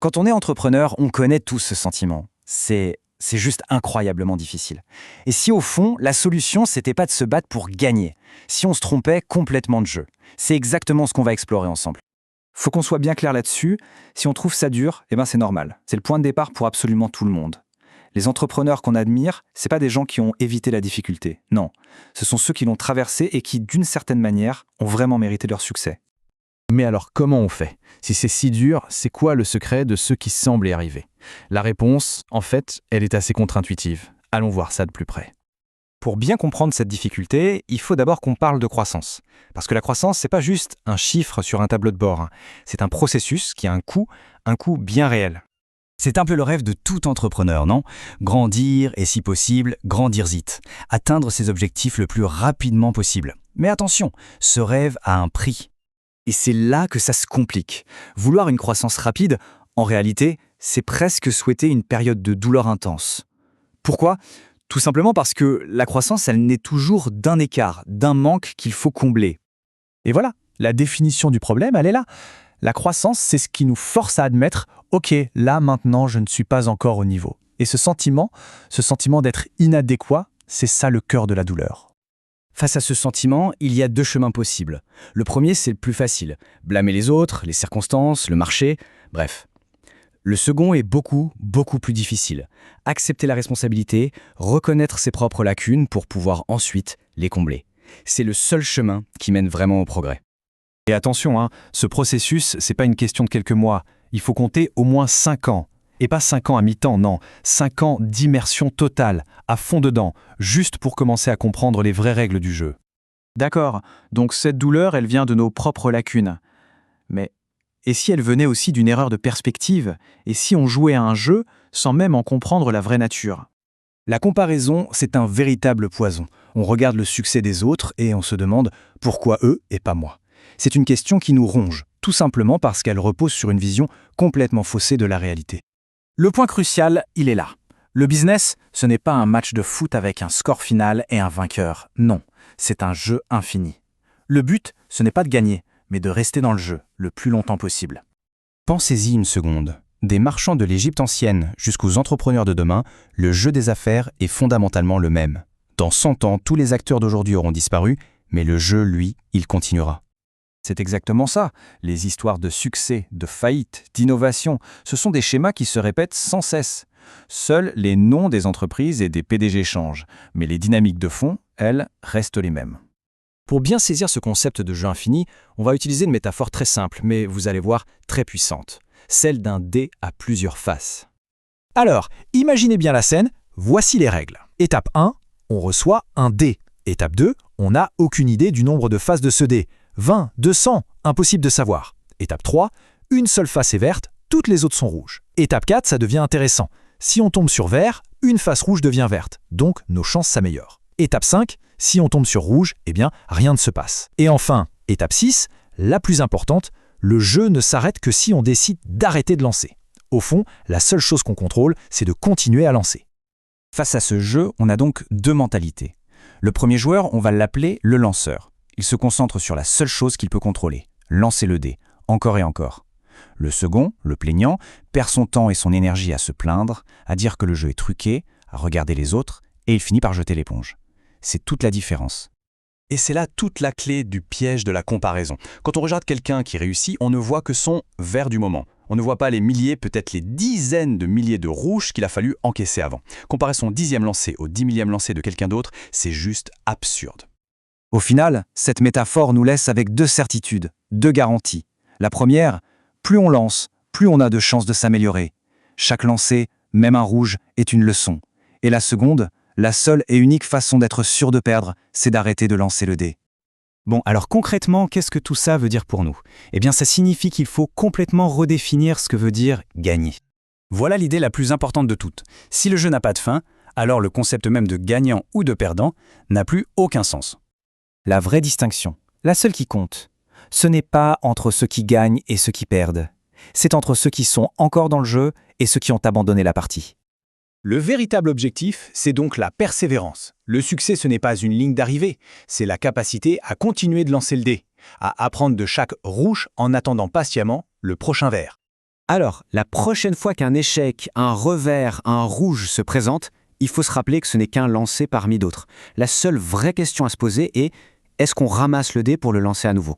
Quand on est entrepreneur, on connaît tous ce sentiment. C'est juste incroyablement difficile. Et si au fond, la solution, c'était pas de se battre pour gagner, si on se trompait complètement de jeu, c'est exactement ce qu'on va explorer ensemble. Faut qu'on soit bien clair là-dessus. Si on trouve ça dur, c'est normal. C'est le point de départ pour absolument tout le monde. Les entrepreneurs qu'on admire, c'est pas des gens qui ont évité la difficulté. Non, ce sont ceux qui l'ont traversée et qui, d'une certaine manière, ont vraiment mérité leur succès. Mais alors comment on fait? Si c'est si dur, c'est quoi le secret de ceux qui semblent y arriver? La réponse, en fait, elle est assez contre-intuitive. Allons voir ça de plus près. Pour bien comprendre cette difficulté, il faut d'abord qu'on parle de croissance. Parce que la croissance, c'est pas juste un chiffre sur un tableau de bord. C'est un processus qui a un coût bien réel. C'est un peu le rêve de tout entrepreneur, non? Grandir et si possible, grandir vite. Atteindre ses objectifs le plus rapidement possible. Mais attention, ce rêve a un prix. Et c'est là que ça se complique. Vouloir une croissance rapide, en réalité, c'est presque souhaiter une période de douleur intense. Pourquoi? Tout simplement parce que la croissance, elle naît toujours d'un écart, d'un manque qu'il faut combler. Et voilà, la définition du problème, elle est là. La croissance, c'est ce qui nous force à admettre « Ok, là, maintenant, je ne suis pas encore au niveau ». Et ce sentiment d'être inadéquat, c'est ça le cœur de la douleur. Face à ce sentiment, il y a deux chemins possibles. Le premier, c'est le plus facile. Blâmer les autres, les circonstances, le marché, bref. Le second est beaucoup plus difficile. Accepter la responsabilité, reconnaître ses propres lacunes pour pouvoir ensuite les combler. C'est le seul chemin qui mène vraiment au progrès. Et attention, ce processus, c'est pas une question de quelques mois. Il faut compter au moins 5 ans. Et pas 5 ans à mi-temps, non. 5 ans d'immersion totale, à fond dedans, juste pour commencer à comprendre les vraies règles du jeu. D'accord, donc cette douleur, elle vient de nos propres lacunes. Mais et si elle venait aussi d'une erreur de perspective? Et si on jouait à un jeu sans même en comprendre la vraie nature? La comparaison, c'est un véritable poison. On regarde le succès des autres et on se demande pourquoi eux et pas moi. C'est une question qui nous ronge, tout simplement parce qu'elle repose sur une vision complètement faussée de la réalité. Le point crucial, il est là. Le business, ce n'est pas un match de foot avec un score final et un vainqueur. Non, c'est un jeu infini. Le but, ce n'est pas de gagner, mais de rester dans le jeu le plus longtemps possible. Pensez-y une seconde. Des marchands de l'Égypte ancienne jusqu'aux entrepreneurs de demain, le jeu des affaires est fondamentalement le même. Dans 100 ans, tous les acteurs d'aujourd'hui auront disparu, mais le jeu, lui, il continuera. C'est exactement ça. Les histoires de succès, de faillite, d'innovation, ce sont des schémas qui se répètent sans cesse. Seuls les noms des entreprises et des PDG changent, mais les dynamiques de fond, elles, restent les mêmes. Pour bien saisir ce concept de jeu infini, on va utiliser une métaphore très simple, mais vous allez voir très puissante, celle d'un dé à plusieurs faces. Alors, imaginez bien la scène, voici les règles. Étape 1, on reçoit un dé. Étape 2, on n'a aucune idée du nombre de faces de ce dé. 20, 200, impossible de savoir. Étape 3, une seule face est verte, toutes les autres sont rouges. Étape 4, ça devient intéressant. Si on tombe sur vert, une face rouge devient verte, donc nos chances s'améliorent. Étape 5, si on tombe sur rouge, rien ne se passe. Et enfin, étape 6, la plus importante, le jeu ne s'arrête que si on décide d'arrêter de lancer. Au fond, la seule chose qu'on contrôle, c'est de continuer à lancer. Face à ce jeu, on a donc deux mentalités. Le premier joueur, on va l'appeler le lanceur. Il se concentre sur la seule chose qu'il peut contrôler, lancer le dé, encore et encore. Le second, le plaignant, perd son temps et son énergie à se plaindre, à dire que le jeu est truqué, à regarder les autres, et il finit par jeter l'éponge. C'est toute la différence. Et c'est là toute la clé du piège de la comparaison. Quand on regarde quelqu'un qui réussit, on ne voit que son vert du moment. On ne voit pas les milliers, peut-être les dizaines de milliers de rouges qu'il a fallu encaisser avant. Comparer son 10e lancé au 10 millième lancé de quelqu'un d'autre, c'est juste absurde. Au final, cette métaphore nous laisse avec deux certitudes, deux garanties. La première, plus on lance, plus on a de chances de s'améliorer. Chaque lancé, même un rouge, est une leçon. Et la seconde, la seule et unique façon d'être sûr de perdre, c'est d'arrêter de lancer le dé. Bon, alors concrètement, qu'est-ce que tout ça veut dire pour nous? Ça signifie qu'il faut complètement redéfinir ce que veut dire gagner. Voilà l'idée la plus importante de toutes. Si le jeu n'a pas de fin, alors le concept même de gagnant ou de perdant n'a plus aucun sens. La vraie distinction, la seule qui compte, ce n'est pas entre ceux qui gagnent et ceux qui perdent. C'est entre ceux qui sont encore dans le jeu et ceux qui ont abandonné la partie. Le véritable objectif, c'est donc la persévérance. Le succès, ce n'est pas une ligne d'arrivée, c'est la capacité à continuer de lancer le dé, à apprendre de chaque rouge en attendant patiemment le prochain vert. Alors, la prochaine fois qu'un échec, un revers, un rouge se présente, il faut se rappeler que ce n'est qu'un lancer parmi d'autres. La seule vraie question à se poser est, est-ce qu'on ramasse le dé pour le lancer à nouveau ?